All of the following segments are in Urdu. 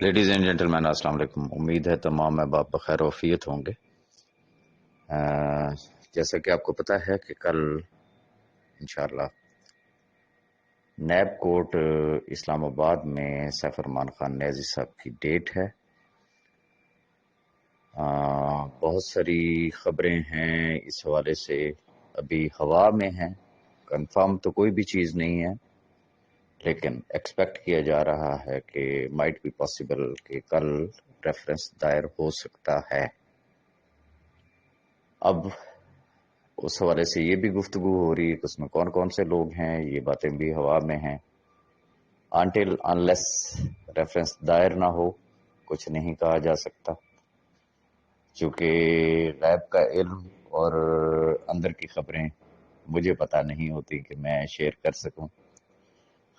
لیڈیز اینڈ جینٹلمین السلام علیکم۔ امید ہے تمام احباب بخیر وفیت ہوں گے۔ جیسا کہ آپ کو پتہ ہے کہ کل انشاءاللہ نیب کورٹ اسلام آباد میں سیف الرحمان خان نیازی صاحب کی ڈیٹ ہے۔ بہت ساری خبریں ہیں اس حوالے سے، ابھی ہوا میں ہیں، کنفرم تو کوئی بھی چیز نہیں ہے، لیکن ایکسپیکٹ کیا جا رہا ہے کہ مائٹ بی پاسبل کہ کل ریفرنس دائر ہو سکتا ہے۔ اب اس حوالے سے یہ بھی گفتگو ہو رہی ہے کہ اس میں کون کون سے لوگ ہیں، یہ باتیں بھی ہوا میں ہیں۔ انٹل انلیس ریفرنس دائر نہ ہو کچھ نہیں کہا جا سکتا، چونکہ غیب کا علم اور اندر کی خبریں مجھے پتہ نہیں ہوتی کہ میں شیئر کر سکوں،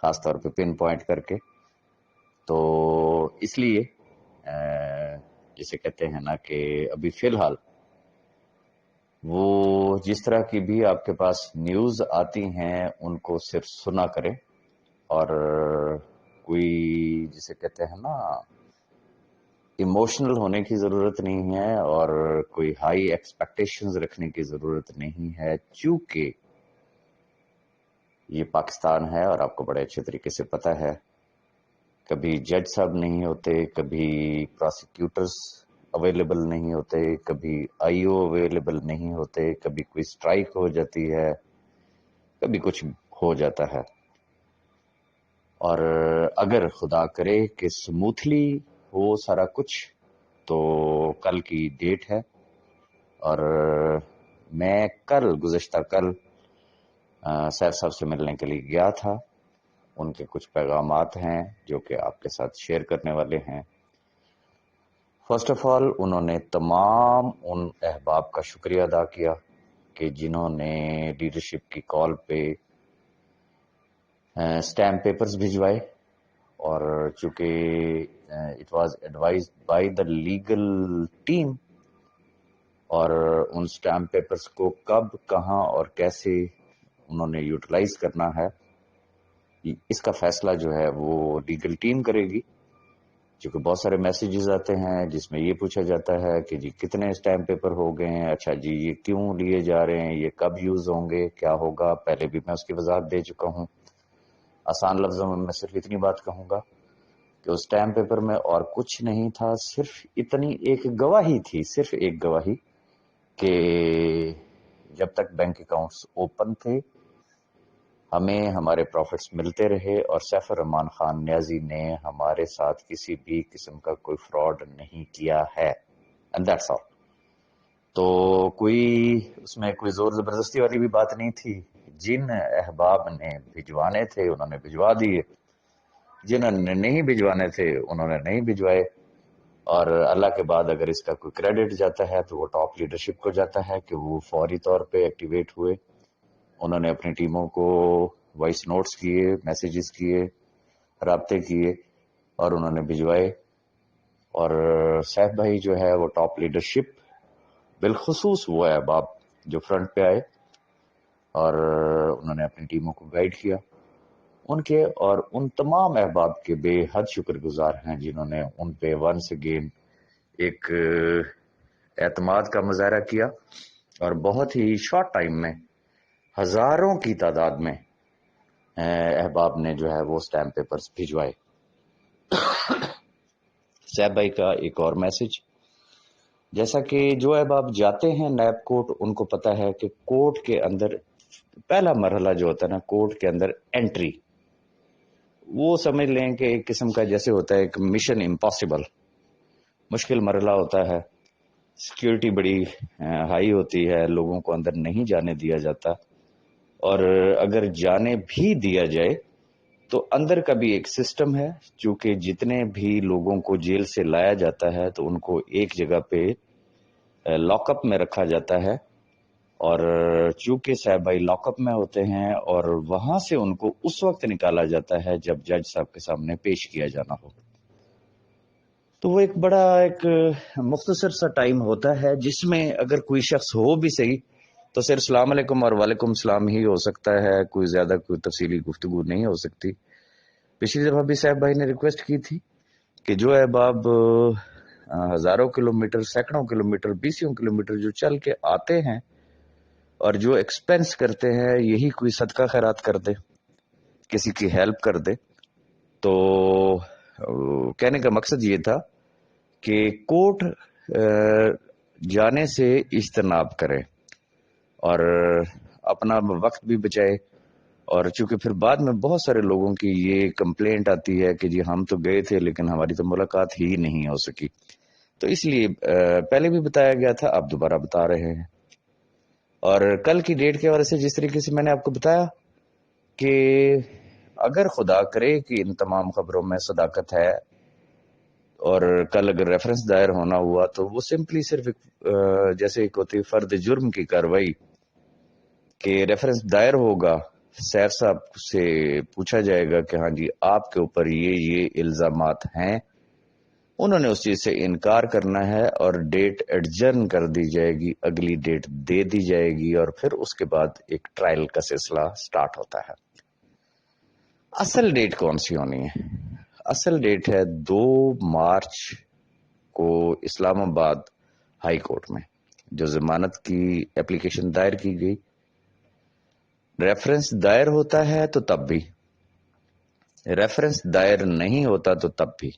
خاص طور پہ پن پوائنٹ کر کے۔ تو اس لیے جسے کہتے ہیں نا کہ ابھی فی الحال وہ جس طرح کی بھی آپ کے پاس نیوز آتی ہیں ان کو صرف سنا کریں، اور کوئی جسے کہتے ہیں نا ایموشنل ہونے کی ضرورت نہیں ہے، اور کوئی ہائی ایکسپیکٹیشنز رکھنے کی ضرورت نہیں ہے، چونکہ یہ پاکستان ہے اور آپ کو بڑے اچھے طریقے سے پتہ ہے، کبھی جج صاحب نہیں ہوتے، کبھی پراسیکیوٹرز اویلیبل نہیں ہوتے، کبھی آئی او اویلیبل نہیں ہوتے، کبھی کوئی سٹرائک ہو جاتی ہے، کبھی کچھ ہو جاتا ہے۔ اور اگر خدا کرے کہ سموتھلی ہو سارا کچھ تو کل کی ڈیٹ ہے، اور میں گزشتہ کل سیف صاحب سے ملنے کے لیے گیا تھا۔ ان کے کچھ پیغامات ہیں جو کہ آپ کے ساتھ شیئر کرنے والے ہیں۔ فرسٹ آف آل انہوں نے تمام ان احباب کا شکریہ ادا کیا کہ جنہوں نے لیڈرشپ کی کال پہ اسٹیمپ پیپرز بھجوائے، اور چونکہ it was advised by the legal team, اور ان اسٹیمپ پیپرز کو کب، کہاں اور کیسے انہوں نے یوٹیلائز کرنا ہے، اس کا فیصلہ جو ہے وہ لیگل ٹیم کرے گی۔ چونکہ بہت سارے میسیجز آتے ہیں جس میں یہ پوچھا جاتا ہے کہ جی کتنے اسٹیمپ پیپر ہو گئے ہیں، اچھا جی یہ کیوں لیے جا رہے ہیں، یہ کب یوز ہوں گے، کیا ہوگا۔ پہلے بھی میں اس کی وضاحت دے چکا ہوں۔ آسان لفظوں میں صرف اتنی بات کہوں گا کہ اس اسٹیمپ پیپر میں اور کچھ نہیں تھا، صرف اتنی ایک گواہی تھی، صرف ایک گواہی کہ جب تک بینک اکاؤنٹس اوپن تھے ہمیں ہمارے پروفٹس ملتے رہے، اور سیف الرحمان خان نیازی نے ہمارے ساتھ کسی بھی قسم کا کوئی فراڈ نہیں کیا ہے، اینڈ دیٹس آل۔ تو کوئی اس میں کوئی زور زبردستی والی بھی بات نہیں تھی۔ جن احباب نے بھجوانے تھے انہوں نے بھجوا دیے، جنہوں نے نہیں بھجوانے تھے انہوں نے نہیں بھجوائے، اور اللہ کے بعد اگر اس کا کوئی کریڈٹ جاتا ہے تو وہ ٹاپ لیڈرشپ کو جاتا ہے کہ وہ فوری طور پہ ایکٹیویٹ ہوئے، انہوں نے اپنی ٹیموں کو وائس نوٹس کیے، میسیجز کیے، رابطے کیے، اور انہوں نے بھجوائے۔ اور سیف بھائی جو ہے وہ ٹاپ لیڈرشپ، بالخصوص وہ احباب جو فرنٹ پہ آئے اور انہوں نے اپنی ٹیموں کو گائیڈ کیا، ان کے اور ان تمام احباب کے بے حد شکر گزار ہیں جنہوں نے ان پہ ونس اگین ایک اعتماد کا مظاہرہ کیا، اور بہت ہی شارٹ ٹائم میں ہزاروں کی تعداد میں احباب نے جو ہے وہ اسٹیمپ پیپرز بھجوائے۔ سیف بھائی کا ایک اور میسج، جیسا کہ جو احباب جاتے ہیں نیب کورٹ ان کو پتہ ہے کہ کورٹ کے اندر پہلا مرحلہ جو ہوتا ہے نا، کورٹ کے اندر انٹری، وہ سمجھ لیں کہ ایک قسم کا جیسے ہوتا ہے ایک مشن امپاسبل، مشکل مرحلہ ہوتا ہے۔ سیکیورٹی بڑی ہائی ہوتی ہے، لوگوں کو اندر نہیں جانے دیا جاتا، اور اگر جانے بھی دیا جائے تو اندر کا بھی ایک سسٹم ہے، چونکہ جتنے بھی لوگوں کو جیل سے لایا جاتا ہے تو ان کو ایک جگہ پہ لاک اپ میں رکھا جاتا ہے، اور چونکہ صاحب بھائی لاک اپ میں ہوتے ہیں اور وہاں سے ان کو اس وقت نکالا جاتا ہے جب جج صاحب کے سامنے پیش کیا جانا ہو، تو وہ ایک بڑا ایک مختصر سا ٹائم ہوتا ہے جس میں اگر کوئی شخص ہو بھی صحیح تو صرف السلام علیکم اور وعلیکم السلام ہی ہو سکتا ہے، کوئی زیادہ کوئی تفصیلی گفتگو نہیں ہو سکتی۔ پچھلی دفعہ بھی صاحب بھائی نے ریکویسٹ کی تھی کہ جو احباب ہزاروں کلومیٹر، سینکڑوں کلومیٹر، بیسوں کلومیٹر جو چل کے آتے ہیں اور جو ایکسپینس کرتے ہیں، یہی کوئی صدقہ خیرات کر دے، کسی کی ہیلپ کر دے. تو کہنے کا مقصد یہ تھا کہ کوٹ جانے سے اجتناب کرے اور اپنا وقت بھی بچائے. اور چونکہ پھر بعد میں بہت سارے لوگوں کی یہ کمپلینٹ آتی ہے کہ جی ہم تو گئے تھے لیکن ہماری تو ملاقات ہی نہیں ہو سکی. تو اس لیے پہلے بھی بتایا گیا تھا، آپ دوبارہ بتا رہے ہیں. اور کل کی ڈیٹ کے حوالے سے جس طریقے سے میں نے آپ کو بتایا کہ اگر خدا کرے کہ ان تمام خبروں میں صداقت ہے اور کل اگر ریفرنس دائر ہونا ہوا تو وہ سمپلی صرف جیسے ایک ہوتی فرد جرم کی کاروائی کہ ریفرنس دائر ہوگا، سیف صاحب سے پوچھا جائے گا کہ ہاں جی آپ کے اوپر یہ الزامات ہیں، انہوں نے اس چیز سے انکار کرنا ہے اور ڈیٹ ایڈجرن کر دی جائے گی، اگلی ڈیٹ دے دی جائے گی اور پھر اس کے بعد ایک ٹرائل کا سلسلہ سٹارٹ ہوتا ہے. اصل ڈیٹ کون سی ہونی ہے؟ اصل ڈیٹ ہے 2 مارچ کو اسلام آباد ہائی کورٹ میں جو ضمانت کی اپلیکیشن دائر کی گئی. ریفرنس دائر ہوتا ہے تو تب بھی، ریفرنس دائر نہیں ہوتا تو تب بھی.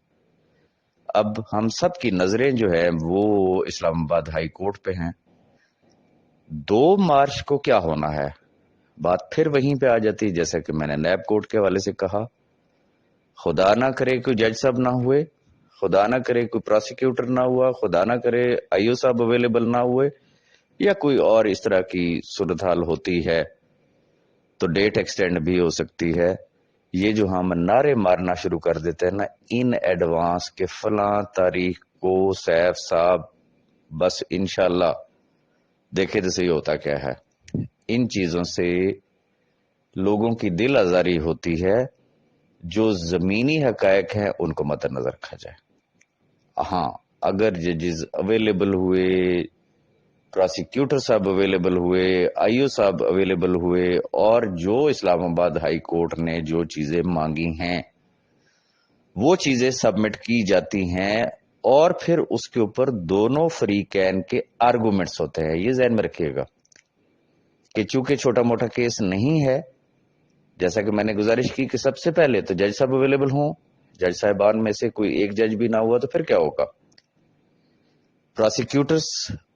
اب ہم سب کی نظریں جو ہے وہ اسلام آباد ہائی کورٹ پہ ہیں. 2 مارچ کو کیا ہونا ہے، بات پھر وہیں پہ آ جاتی جیسا کہ میں نے نیب کورٹ کے حوالے سے کہا. خدا نہ کرے کوئی جج صاحب نہ ہوئے، خدا نہ کرے کوئی پروسیکیوٹر نہ ہوا، خدا نہ کرے آئی او صاحب اویلیبل نہ ہوئے یا کوئی اور اس طرح کی صورتحال ہوتی ہے تو ڈیٹ ایکسٹینڈ بھی ہو سکتی ہے. یہ جو ہم نعرے مارنا شروع کر دیتے ہیں نا ان ایڈوانس کے فلاں تاریخ کو سیف صاحب بس انشاءاللہ، دیکھے تو صحیح ہوتا کیا ہے. ان چیزوں سے لوگوں کی دل آزاری ہوتی ہے. جو زمینی حقائق ہیں ان کو مد نظر رکھا جائے. ہاں اگر ججز اویلیبل ہوئے، پروسیکیوٹر صاحب اویلیبل ہوئے، آئی او صاحب اویلیبل ہوئے اور جو اسلام آباد ہائی کورٹ نے جو چیزیں مانگی ہیں وہ چیزیں سبمٹ کی جاتی ہیں اور پھر اس کے اوپر دونوں فریقین کے آرگومنٹس ہوتے ہیں. یہ ذہن میں رکھیے گا کہ چونکہ چھوٹا موٹا کیس نہیں ہے، جیسا کہ میں نے گزارش کی کہ سب سے پہلے تو جج صاحب اویلیبل ہوں. جج صاحبان میں سے کوئی ایک جج بھی نہ ہوا تو پھر کیا ہوگا؟ پروسیکیوٹرز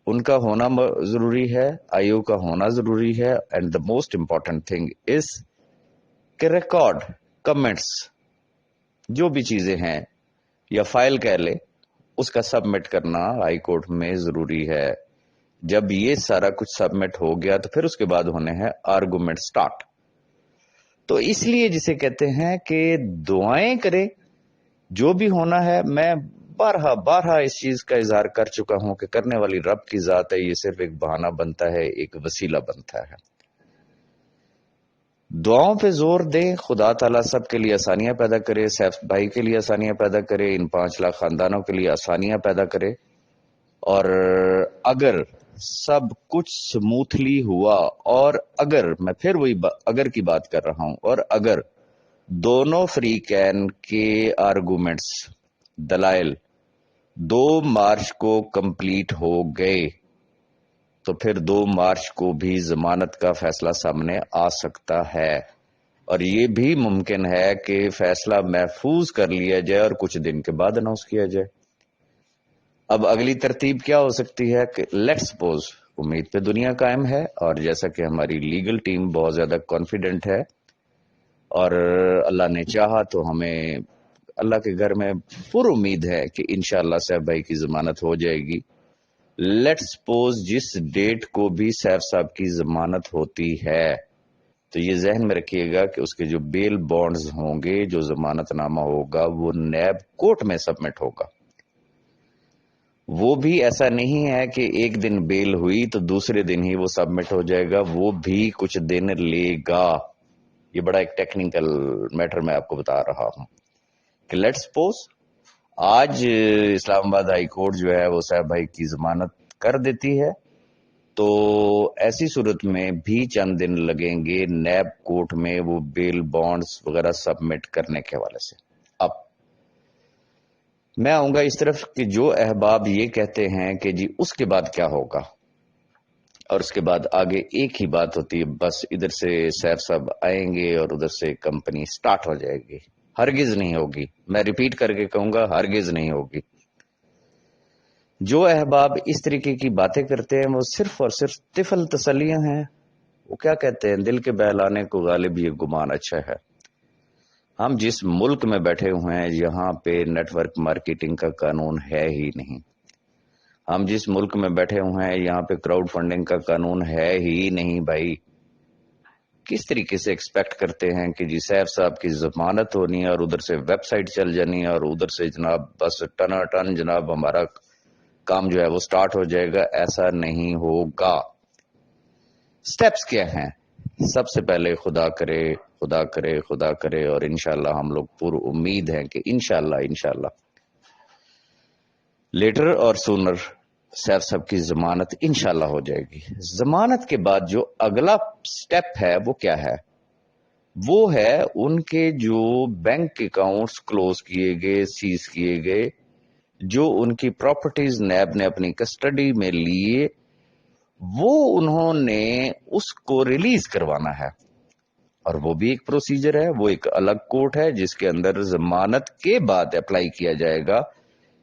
ان کا ہونا ضروری ہے، آئی او کا ہونا ضروری ہے، and the most important thing is کہ ریکارڈ، کمنٹس، جو بھی چیزیں ہیں یا فائل کہہ لے اس کا سبمٹ کرنا ہائی کورٹ میں ضروری ہے. جب یہ سارا کچھ سبمٹ ہو گیا تو پھر اس کے بعد ہونے ہیں آرگومنٹ سٹارٹ. تو اس لیے جسے کہتے ہیں کہ دعائیں کرے جو بھی ہونا ہے. میں بارہا اس چیز کا اظہار کر چکا ہوں کہ کرنے والی رب کی ذات ہے، یہ صرف ایک بہانہ بنتا ہے، ایک وسیلہ بنتا ہے. دعاؤں پہ زور دیں، خدا تعالیٰ سب کے لیے آسانیاں پیدا کرے، سیف بھائی کے لیے آسانیاں پیدا کرے، ان 5 لاکھ خاندانوں کے لیے آسانیاں پیدا کرے. اور اگر سب کچھ سموتھلی ہوا اور اگر میں پھر وہی اگر کی بات کر رہا ہوں، اور اگر دونوں فریقین کے آرگومنٹس، دلائل 2 مارچ کو کمپلیٹ ہو گئے تو پھر 2 مارچ کو بھی ضمانت کا فیصلہ سامنے آ سکتا ہے. اور یہ بھی ممکن ہے کہ فیصلہ محفوظ کر لیا جائے اور کچھ دن کے بعد اناؤنس کیا جائے. اب اگلی ترتیب کیا ہو سکتی ہے کہ لیٹ سپوز، امید پہ دنیا قائم ہے اور جیسا کہ ہماری لیگل ٹیم بہت زیادہ کانفیڈنٹ ہے اور اللہ نے چاہا تو ہمیں اللہ کے گھر میں پر امید ہے کہ انشاءاللہ سیف بھائی کی ضمانت ہو جائے گی. لیٹ سپوز جس ڈیٹ کو بھی سیف صاحب کی ضمانت ہوتی ہے تو یہ ذہن میں رکھیے گا کہ اس کے جو بیل بانڈز ہوں گے، جو ضمانت نامہ ہوگا، وہ نیب کورٹ میں سبمٹ ہوگا. وہ بھی ایسا نہیں ہے کہ ایک دن بیل ہوئی تو دوسرے دن ہی وہ سبمٹ ہو جائے گا، وہ بھی کچھ دن لے گا. یہ بڑا ایک ٹیکنیکل میٹر میں آپ کو بتا رہا ہوں کہ لیٹ سپوز آج اسلام آباد ہائی کورٹ جو ہے وہ صاحب بھائی کی ضمانت کر دیتی ہے تو ایسی صورت میں بھی چند دن لگیں گے نیب کورٹ میں وہ بیل بانڈز وغیرہ سبمٹ کرنے کے حوالے سے. اب میں آؤں گا اس طرف کہ جو احباب یہ کہتے ہیں کہ جی اس کے بعد کیا ہوگا، اور اس کے بعد آگے ایک ہی بات ہوتی ہے، بس ادھر سے سیف صاحب آئیں گے اور ادھر سے کمپنی سٹارٹ ہو جائے گی۔ ہرگز نہیں ہوگی، میں ریپیٹ کر کے کہوں گا، ہرگز نہیں ہوگی۔ جو احباب اس طریقے کی باتیں کرتے ہیں وہ صرف اور صرف طفل تسلیاں ہیں۔ وہ کیا کہتے ہیں، دل کے بہلانے کو غالب یہ گمان اچھا ہے۔ ہم جس ملک میں بیٹھے ہوئے ہیں یہاں پہ نیٹ ورک مارکیٹنگ کا قانون ہے ہی نہیں۔ ہم جس ملک میں بیٹھے ہوئے ہیں یہاں پہ کراؤڈ فنڈنگ کا قانون ہے ہی نہیں بھائی۔ کس طریقے سے ایکسپیکٹ کرتے ہیں کہ جی سیف صاحب کی ضمانت ہونی ہے اور ادھر سے ویب سائٹ چل جانی ہے اور ادھر سے جناب بس ٹنا ٹن جناب ہمارا کام جو ہے وہ سٹارٹ ہو جائے گا؟ ایسا نہیں ہوگا۔ سٹیپس کیا ہیں؟ سب سے پہلے خدا کرے خدا کرے خدا کرے، اور انشاءاللہ ہم لوگ پر امید ہیں کہ انشاءاللہ لیٹر اور سونر سیف صاحب کی ضمانت انشاءاللہ ہو جائے گی۔ ضمانت کے بعد جو اگلا سٹیپ ہے وہ کیا ہے؟ وہ ہے ان کے جو بینک اکاؤنٹس کلوز کیے گئے، سیز کیے گئے، جو ان کی پراپرٹیز نیب نے اپنی کسٹڈی میں لیے، وہ انہوں نے اس کو ریلیز کروانا ہے، اور وہ بھی ایک پروسیجر ہے، وہ ایک الگ کورٹ ہے جس کے اندر ضمانت کے بعد اپلائی کیا جائے گا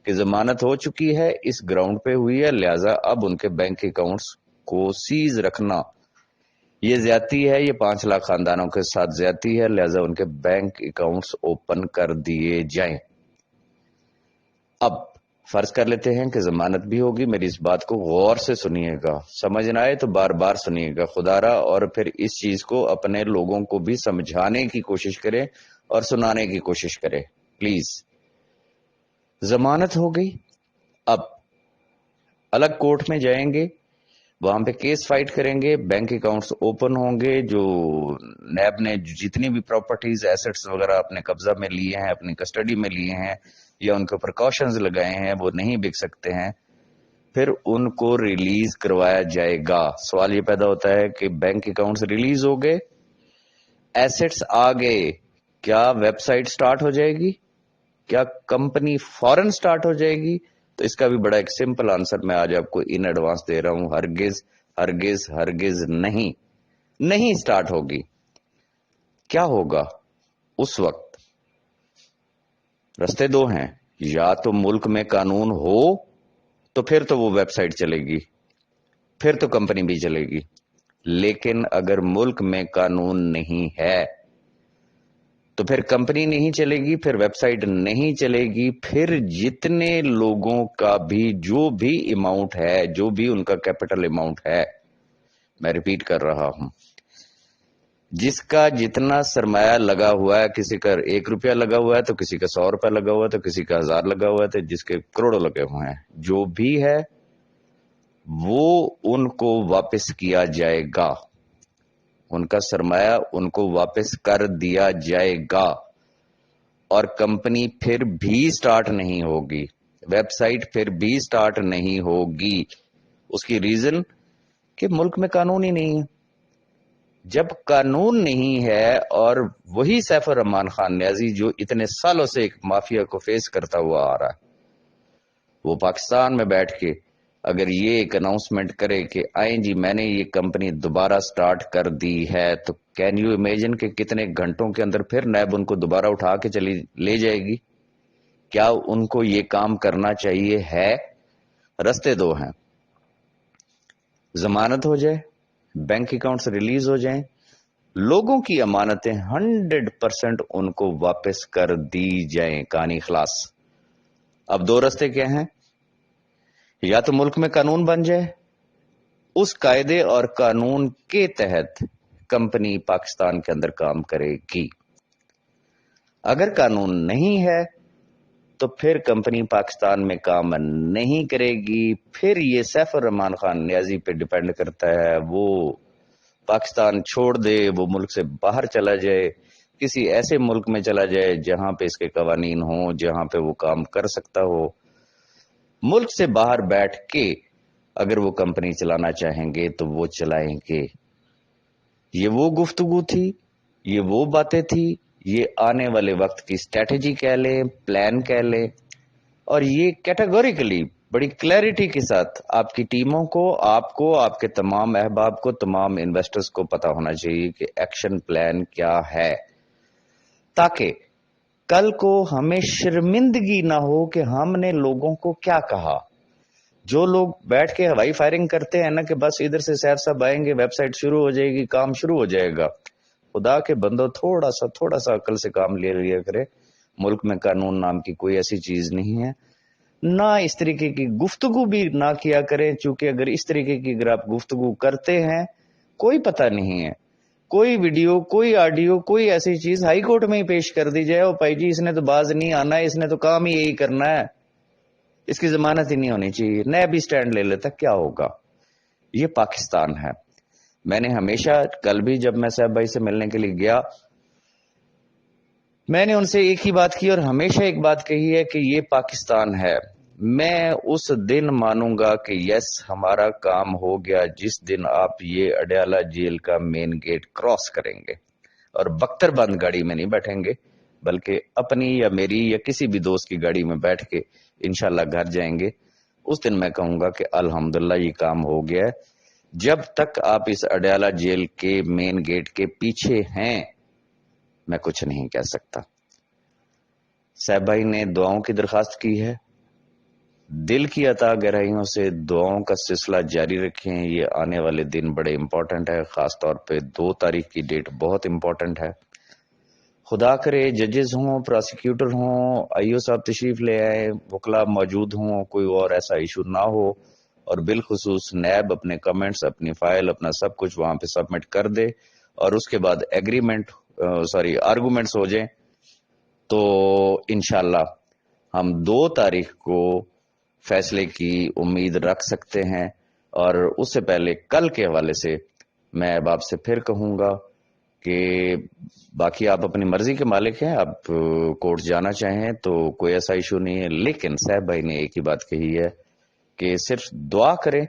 کہ ضمانت ہو چکی ہے، اس گراؤنڈ پہ ہوئی ہے، لہٰذا اب ان کے بینک اکاؤنٹس کو سیز رکھنا یہ زیادتی ہے، یہ 5 لاکھ خاندانوں کے ساتھ زیادتی ہے، لہٰذا ان کے بینک اکاؤنٹس اوپن کر دیے جائیں۔ اب فرض کر لیتے ہیں کہ ضمانت بھی ہوگی، میری اس بات کو غور سے سنیے گا، سمجھ نہ آئے تو بار بار سنیے گا خدا را، اور پھر اس چیز کو اپنے لوگوں کو بھی سمجھانے کی کوشش کرے اور سنانے کی کوشش کرے پلیز۔ ضمانت ہو گئی، اب الگ کورٹ میں جائیں گے، وہاں پہ کیس فائٹ کریں گے، بینک اکاؤنٹس اوپن ہوں گے، جو نیب نے جتنی بھی پراپرٹیز ایسٹس وغیرہ اپنے قبضہ میں لیے ہیں، اپنی کسٹڈی میں لیے ہیں یا ان کے پریکاشنز لگائے ہیں وہ نہیں بک سکتے ہیں، پھر ان کو ریلیز کروایا جائے گا۔ سوال یہ پیدا ہوتا ہے کہ بینک اکاؤنٹس ریلیز ہو گئے، ایسٹس آ گئے، کیا ویب سائٹ سٹارٹ ہو جائے گی؟ کیا کمپنی فوراً سٹارٹ ہو جائے گی؟ تو اس کا بھی بڑا ایک سمپل آنسر میں آج آپ کو ان ایڈوانس دے رہا ہوں، ہرگز ہرگز ہرگز نہیں سٹارٹ ہوگی۔ کیا ہوگا اس وقت؟ رستے دو ہیں، یا تو ملک میں قانون ہو تو پھر تو وہ ویب سائٹ چلے گی، پھر تو کمپنی بھی چلے گی، لیکن اگر ملک میں قانون نہیں ہے تو پھر کمپنی نہیں چلے گی، پھر ویب سائٹ نہیں چلے گی، پھر جتنے لوگوں کا بھی جو بھی اماؤنٹ ہے، جو بھی ان کا کیپٹل اماؤنٹ ہے، میں ریپیٹ کر رہا ہوں، جس کا جتنا سرمایہ لگا ہوا ہے، کسی کا 1 روپیہ لگا ہوا ہے تو کسی کا 100 روپیہ لگا ہوا ہے تو کسی کا 1000 لگا ہوا ہے تو جس کے کروڑوں لگے ہوئے ہیں، جو بھی ہے وہ ان کو واپس کیا جائے گا، ان کا سرمایہ ان کو واپس کر دیا جائے گا، اور کمپنی پھر بھی سٹارٹ نہیں ہوگی، ویب سائٹ پھر بھی سٹارٹ نہیں ہوگی۔ اس کی ریزن کہ ملک میں قانون ہی نہیں ہے۔ جب قانون نہیں ہے اور وہی سیف الرحمان خان نیازی جو اتنے سالوں سے ایک مافیا کو فیس کرتا ہوا آ رہا ہے، وہ پاکستان میں بیٹھ کے اگر یہ ایک اناؤنسمنٹ کرے کہ آئیں جی میں نے یہ کمپنی دوبارہ سٹارٹ کر دی ہے، تو کین یو امیجن کہ کتنے گھنٹوں کے اندر پھر نیب ان کو دوبارہ اٹھا کے چلی لے جائے گی؟ کیا ان کو یہ کام کرنا چاہیے ہے؟ رستے دو ہیں، ضمانت ہو جائے، بینک اکاؤنٹس ریلیز ہو جائیں، لوگوں کی امانتیں 100% ان کو واپس کر دی جائیں، کہانی خلاص۔ اب دو رستے کیا ہیں؟ یا تو ملک میں قانون بن جائے، اس قاعدے اور قانون کے تحت کمپنی پاکستان کے اندر کام کرے گی، اگر قانون نہیں ہے تو پھر کمپنی پاکستان میں کام نہیں کرے گی، پھر یہ سیف الرحمان خان نیازی پہ ڈیپینڈ کرتا ہے، وہ پاکستان چھوڑ دے، وہ ملک سے باہر چلا جائے، کسی ایسے ملک میں چلا جائے جہاں پہ اس کے قوانین ہوں، جہاں پہ وہ کام کر سکتا ہو۔ ملک سے باہر بیٹھ کے اگر وہ کمپنی چلانا چاہیں گے تو وہ چلائیں گے۔ یہ وہ گفتگو تھی، یہ وہ باتیں تھی، یہ آنے والے وقت کی اسٹریٹجی کہہ لیں، پلان کہہ لیں، اور یہ کیٹیگوریکلی بڑی کلیئرٹی کے ساتھ آپ کی ٹیموں کو، آپ کو، آپ کے تمام احباب کو، تمام انویسٹرز کو پتا ہونا چاہیے کہ ایکشن پلان کیا ہے، تاکہ کل کو ہمیں شرمندگی نہ ہو کہ ہم نے لوگوں کو کیا کہا۔ جو لوگ بیٹھ کے ہوائی فائرنگ کرتے ہیں نا کہ بس ادھر سے سیف صاحب آئیں گے، ویب سائٹ شروع ہو جائے گی، کام شروع ہو جائے گا، خدا کے بندو تھوڑا سا عقل سے کام لے لیا کرے۔ ملک میں قانون نام کی کوئی ایسی چیز نہیں ہے، نہ اس طریقے کی گفتگو بھی نہ کیا کریں، چونکہ اگر اس طریقے کی اگر آپ گفتگو کرتے ہیں، کوئی پتہ نہیں ہے، کوئی ویڈیو، کوئی آڈیو، کوئی ایسی چیز ہائی کورٹ میں ہی پیش کر دی جائے، او بھائی جی اس نے تو باز نہیں آنا ہے، اس نے تو کام ہی یہی کرنا ہے، اس کی ضمانت ہی نہیں ہونی چاہیے، نیا بھی سٹینڈ لے لیتا، کیا ہوگا؟ یہ پاکستان ہے۔ میں نے ہمیشہ، کل بھی جب میں صاحب بھائی سے ملنے کے لیے گیا، میں نے ان سے ایک ہی بات کی اور ہمیشہ ایک بات کہی ہے کہ یہ پاکستان ہے۔ میں اس دن مانوں گا کہ یس ہمارا کام ہو گیا جس دن آپ یہ اڈیالہ جیل کا مین گیٹ کراس کریں گے اور بختر بند گاڑی میں نہیں بیٹھیں گے، بلکہ اپنی یا میری یا کسی بھی دوست کی گاڑی میں بیٹھ کے انشاءاللہ گھر جائیں گے۔ اس دن میں کہوں گا کہ الحمدللہ یہ کام ہو گیا ہے۔ جب تک آپ اس اڈیالہ جیل کے مین گیٹ کے پیچھے ہیں، میں کچھ نہیں کہہ سکتا۔ صاحب بھائی نے دعاؤں کی درخواست کی ہے، دل کی عطا گہرائیوں سے دعاؤں کا سلسلہ جاری رکھیں۔ یہ آنے والے دن بڑے امپورٹنٹ ہے، خاص طور پہ 2 تاریخ کی ڈیٹ بہت امپورٹنٹ ہے۔ خدا کرے ججز ہوں، پراسیکیوٹر ہوں، آئی او صاحب تشریف لے آئے، وکلا موجود ہوں، کوئی اور ایسا ایشو نہ ہو، اور بالخصوص نیب اپنے کمنٹس، اپنی فائل، اپنا سب کچھ وہاں پہ سبمٹ کر دے، اور اس کے بعد آرگومنٹس ہو جائیں، تو انشاءاللہ ہم 2 تاریخ کو فیصلے کی امید رکھ سکتے ہیں۔ اور اس سے پہلے کل کے حوالے سے میں اب آپ سے پھر کہوں گا کہ باقی آپ اپنی مرضی کے مالک ہیں، آپ کورٹ جانا چاہیں تو کوئی ایسا ایشو نہیں ہے، لیکن صاحب بھائی نے ایک ہی بات کہی ہے کہ صرف دعا کریں،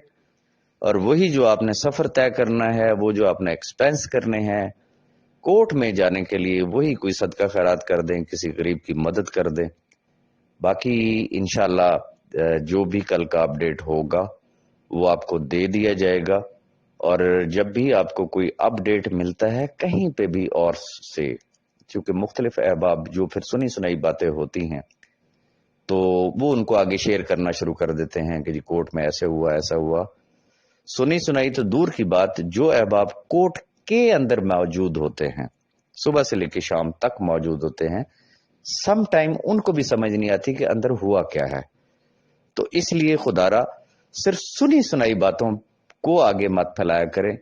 اور وہی جو آپ نے سفر طے کرنا ہے، وہ جو آپ نے ایکسپینس کرنے ہیں کورٹ میں جانے کے لیے، وہی کوئی صدقہ خیرات کر دیں، کسی غریب کی مدد کر دیں۔ باقی انشاءاللہ جو بھی کل کا اپڈیٹ ہوگا وہ آپ کو دے دیا جائے گا، اور جب بھی آپ کو کوئی اپڈیٹ ملتا ہے کہیں پہ بھی اور سے، چونکہ مختلف احباب جو پھر سنی سنائی باتیں ہوتی ہیں تو وہ ان کو آگے شیئر کرنا شروع کر دیتے ہیں کہ جی کورٹ میں ایسے ہوا، ایسا ہوا۔ سنی سنائی تو دور کی بات، جو احباب کورٹ کے اندر موجود ہوتے ہیں، صبح سے لے کے شام تک موجود ہوتے ہیں، سم ٹائم ان کو بھی سمجھ نہیں آتی کہ اندر ہوا کیا ہے۔ تو اس لیے خدا را صرف سنی سنائی باتوں کو آگے مت پھیلایا کریں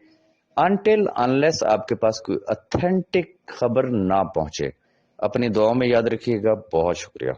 انٹل انلیس آپ کے پاس کوئی اتھینٹک خبر نہ پہنچے۔ اپنی دعاؤں میں یاد رکھیے گا۔ بہت شکریہ۔